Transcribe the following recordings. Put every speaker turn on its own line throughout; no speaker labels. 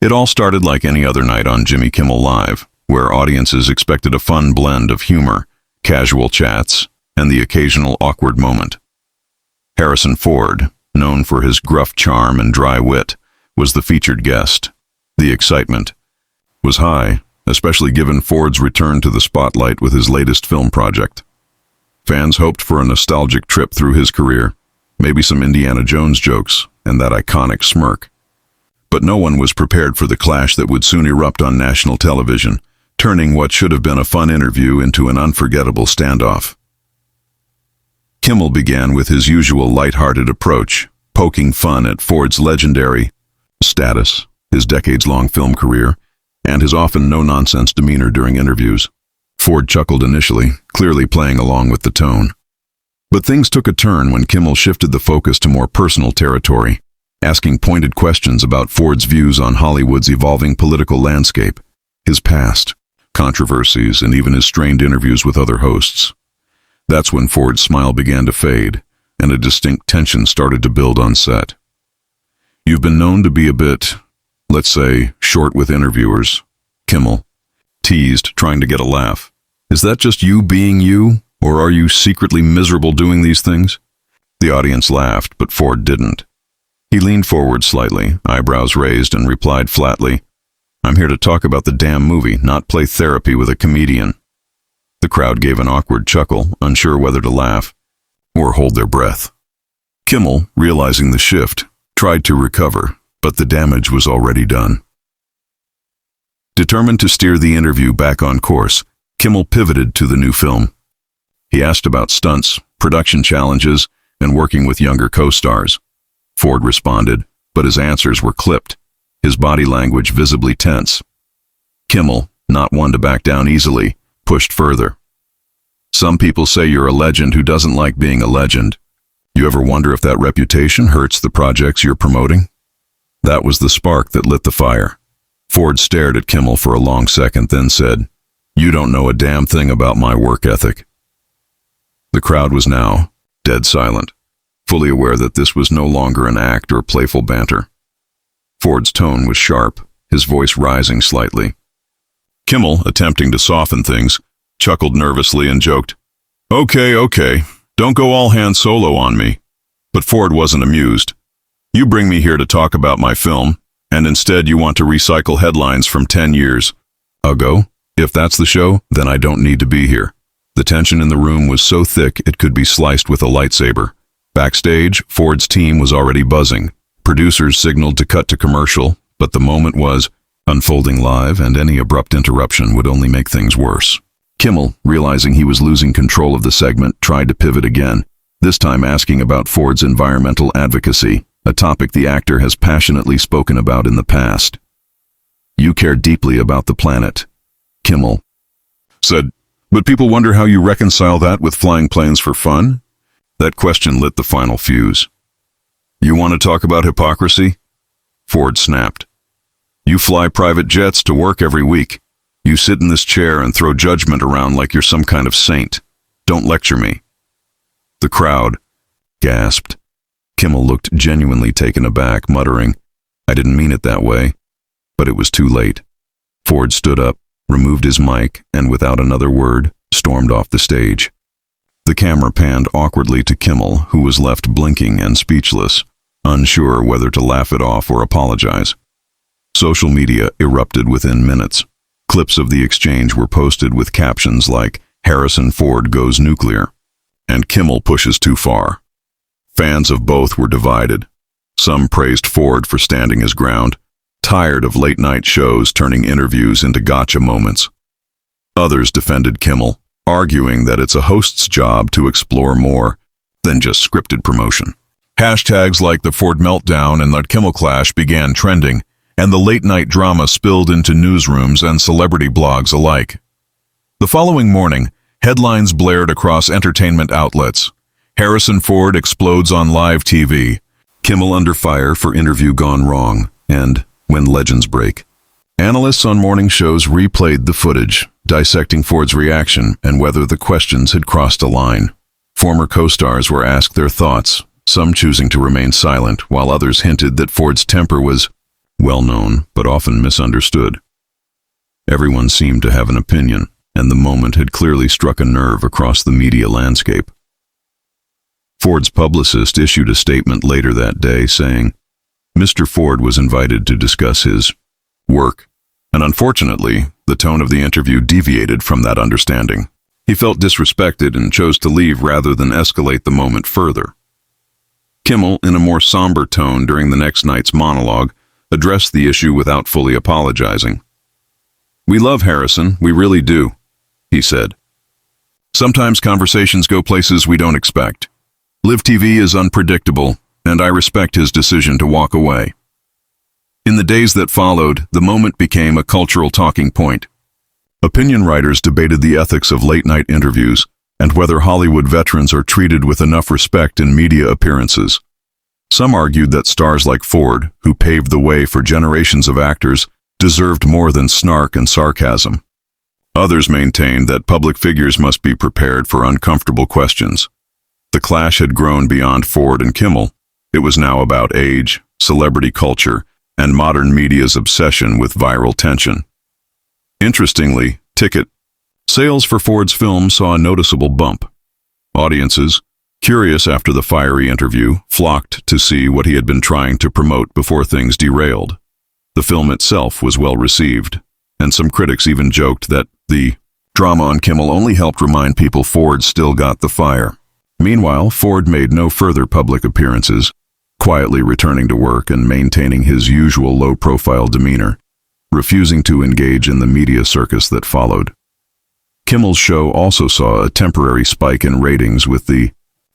It all started like any other night on Jimmy Kimmel Live, where audiences expected a fun blend of humor, casual chats, and the occasional awkward moment. Harrison Ford, known for his gruff charm and dry wit, was the featured guest. The excitement was high, especially given Ford's return to the spotlight with his latest film project. Fans hoped for a nostalgic trip through his career, maybe some Indiana Jones jokes, and that iconic smirk. But no one was prepared for the clash that would soon erupt on national television, turning what should have been a fun interview into an unforgettable standoff. Kimmel began with his usual light-hearted approach, poking fun at Ford's legendary status, his decades-long film career, and his often no-nonsense demeanor during interviews. Ford chuckled initially, clearly playing along with the tone. But things took a turn when Kimmel shifted the focus to more personal territory, asking pointed questions about Ford's views on Hollywood's evolving political landscape, his past, controversies, and even his strained interviews with other hosts. That's when Ford's smile began to fade, and a distinct tension started to build on set. "You've been known to be a bit, let's say, short with interviewers," Kimmel teased, trying to get a laugh. "Is that just you being you, or are you secretly miserable doing these things?" The audience laughed, but Ford didn't. He leaned forward slightly, eyebrows raised, and replied flatly, "I'm here to talk about the damn movie, not play therapy with a comedian." The crowd gave an awkward chuckle, unsure whether to laugh or hold their breath. Kimmel, realizing the shift, tried to recover, but the damage was already done. Determined to steer the interview back on course, Kimmel pivoted to the new film. He asked about stunts, production challenges, and working with younger co-stars. Ford responded, but his answers were clipped, his body language visibly tense. Kimmel, not one to back down easily, pushed further. "Some people say you're a legend who doesn't like being a legend. You ever wonder if that reputation hurts the projects you're promoting?" That was the spark that lit the fire. Ford stared at Kimmel for a long second, then said, "You don't know a damn thing about my work ethic." The crowd was now dead silent, fully aware that this was no longer an act or playful banter. Ford's tone was sharp, his voice rising slightly. Kimmel, attempting to soften things, chuckled nervously and joked, Okay, don't go all Han Solo on me." But Ford wasn't amused. "You bring me here to talk about my film, and instead you want to recycle headlines from 10 years ago? If that's the show, then I don't need to be here." The tension in the room was so thick it could be sliced with a lightsaber. Backstage, Ford's team was already buzzing. Producers signaled to cut to commercial, but the moment was unfolding live, and any abrupt interruption would only make things worse. Kimmel, realizing he was losing control of the segment, tried to pivot again, this time asking about Ford's environmental advocacy, a topic the actor has passionately spoken about in the past. "You care deeply about the planet," Kimmel said, "but people wonder how you reconcile that with flying planes for fun?" That question lit the final fuse. "You want to talk about hypocrisy?" Ford snapped. "You fly private jets to work every week. You sit in this chair and throw judgment around like you're some kind of saint. Don't lecture me." The crowd gasped. Kimmel looked genuinely taken aback, muttering, "I didn't mean it that way." But it was too late. Ford stood up, removed his mic, and without another word, stormed off the stage. The camera panned awkwardly to Kimmel, who was left blinking and speechless, unsure whether to laugh it off or apologize. Social media erupted within minutes. Clips of the exchange were posted with captions like, "Harrison Ford goes nuclear," and "Kimmel pushes too far." Fans of both were divided. Some praised Ford for standing his ground, tired of late-night shows turning interviews into gotcha moments. Others defended Kimmel, arguing that it's a host's job to explore more than just scripted promotion. Hashtags like the Ford meltdown and the Kimmel clash began trending, and the late-night drama spilled into newsrooms and celebrity blogs alike. The following morning, headlines blared across entertainment outlets. Harrison Ford explodes on live TV, Kimmel under fire for interview gone wrong, and When Legends Break. Analysts on morning shows replayed the footage, dissecting Ford's reaction and whether the questions had crossed a line. Former co-stars were asked their thoughts, some choosing to remain silent, while others hinted that Ford's temper was well-known but often misunderstood. Everyone seemed to have an opinion, and the moment had clearly struck a nerve across the media landscape. Ford's publicist issued a statement later that day saying, Mr. Ford was invited to discuss his work, and unfortunately, the tone of the interview deviated from that understanding. He felt disrespected and chose to leave rather than escalate the moment further. Kimmel, in a more somber tone during the next night's monologue, addressed the issue without fully apologizing. "We love Harrison, we really do," he said. "Sometimes conversations go places we don't expect. Live TV is unpredictable, and I respect his decision to walk away." In the days that followed, the moment became a cultural talking point. Opinion writers debated the ethics of late-night interviews and whether Hollywood veterans are treated with enough respect in media appearances. Some argued that stars like Ford, who paved the way for generations of actors, deserved more than snark and sarcasm. Others maintained that public figures must be prepared for uncomfortable questions. The clash had grown beyond Ford and Kimmel. It was now about age, celebrity culture, and modern media's obsession with viral tension. Interestingly, ticket sales for Ford's film saw a noticeable bump. Audiences, curious after the fiery interview, flocked to see what he had been trying to promote before things derailed. The film itself was well received, and some critics even joked that the drama on Kimmel only helped remind people Ford still got the fire. Meanwhile, Ford made no further public appearances, quietly returning to work and maintaining his usual low-profile demeanor, refusing to engage in the media circus that followed. Kimmel's show also saw a temporary spike in ratings, with the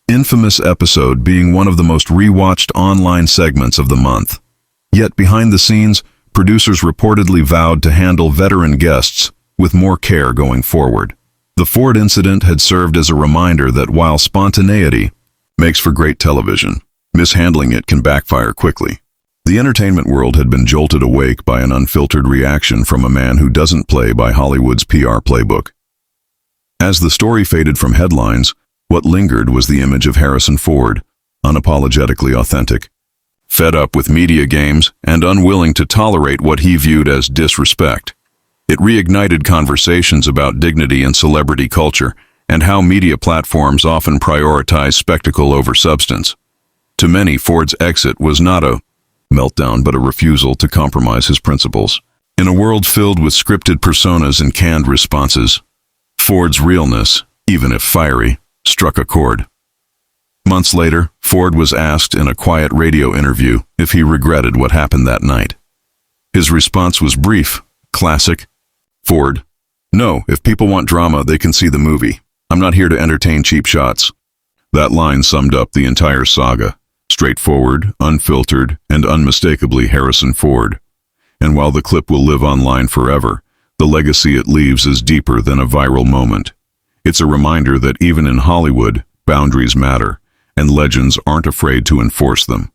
infamous episode being one of the most rewatched online segments of the month. Yet behind the scenes, producers reportedly vowed to handle veteran guests with more care going forward. The Ford incident had served as a reminder that while spontaneity makes for great television, mishandling it can backfire quickly. The entertainment world had been jolted awake by an unfiltered reaction from a man who doesn't play by Hollywood's PR playbook. As the story faded from headlines, what lingered was the image of Harrison Ford, unapologetically authentic, fed up with media games and unwilling to tolerate what he viewed as disrespect. It reignited conversations about dignity in celebrity culture and how media platforms often prioritize spectacle over substance. To many, Ford's exit was not a meltdown but a refusal to compromise his principles. In a world filled with scripted personas and canned responses, Ford's realness, even if fiery, struck a chord. Months later, Ford was asked in a quiet radio interview if he regretted what happened that night. His response was brief, classic. "Ford, no, if people want drama, they can see the movie. I'm not here to entertain cheap shots." That line summed up the entire saga. Straightforward, unfiltered, and unmistakably Harrison Ford. And while the clip will live online forever, the legacy it leaves is deeper than a viral moment. It's a reminder that even in Hollywood, boundaries matter, and legends aren't afraid to enforce them.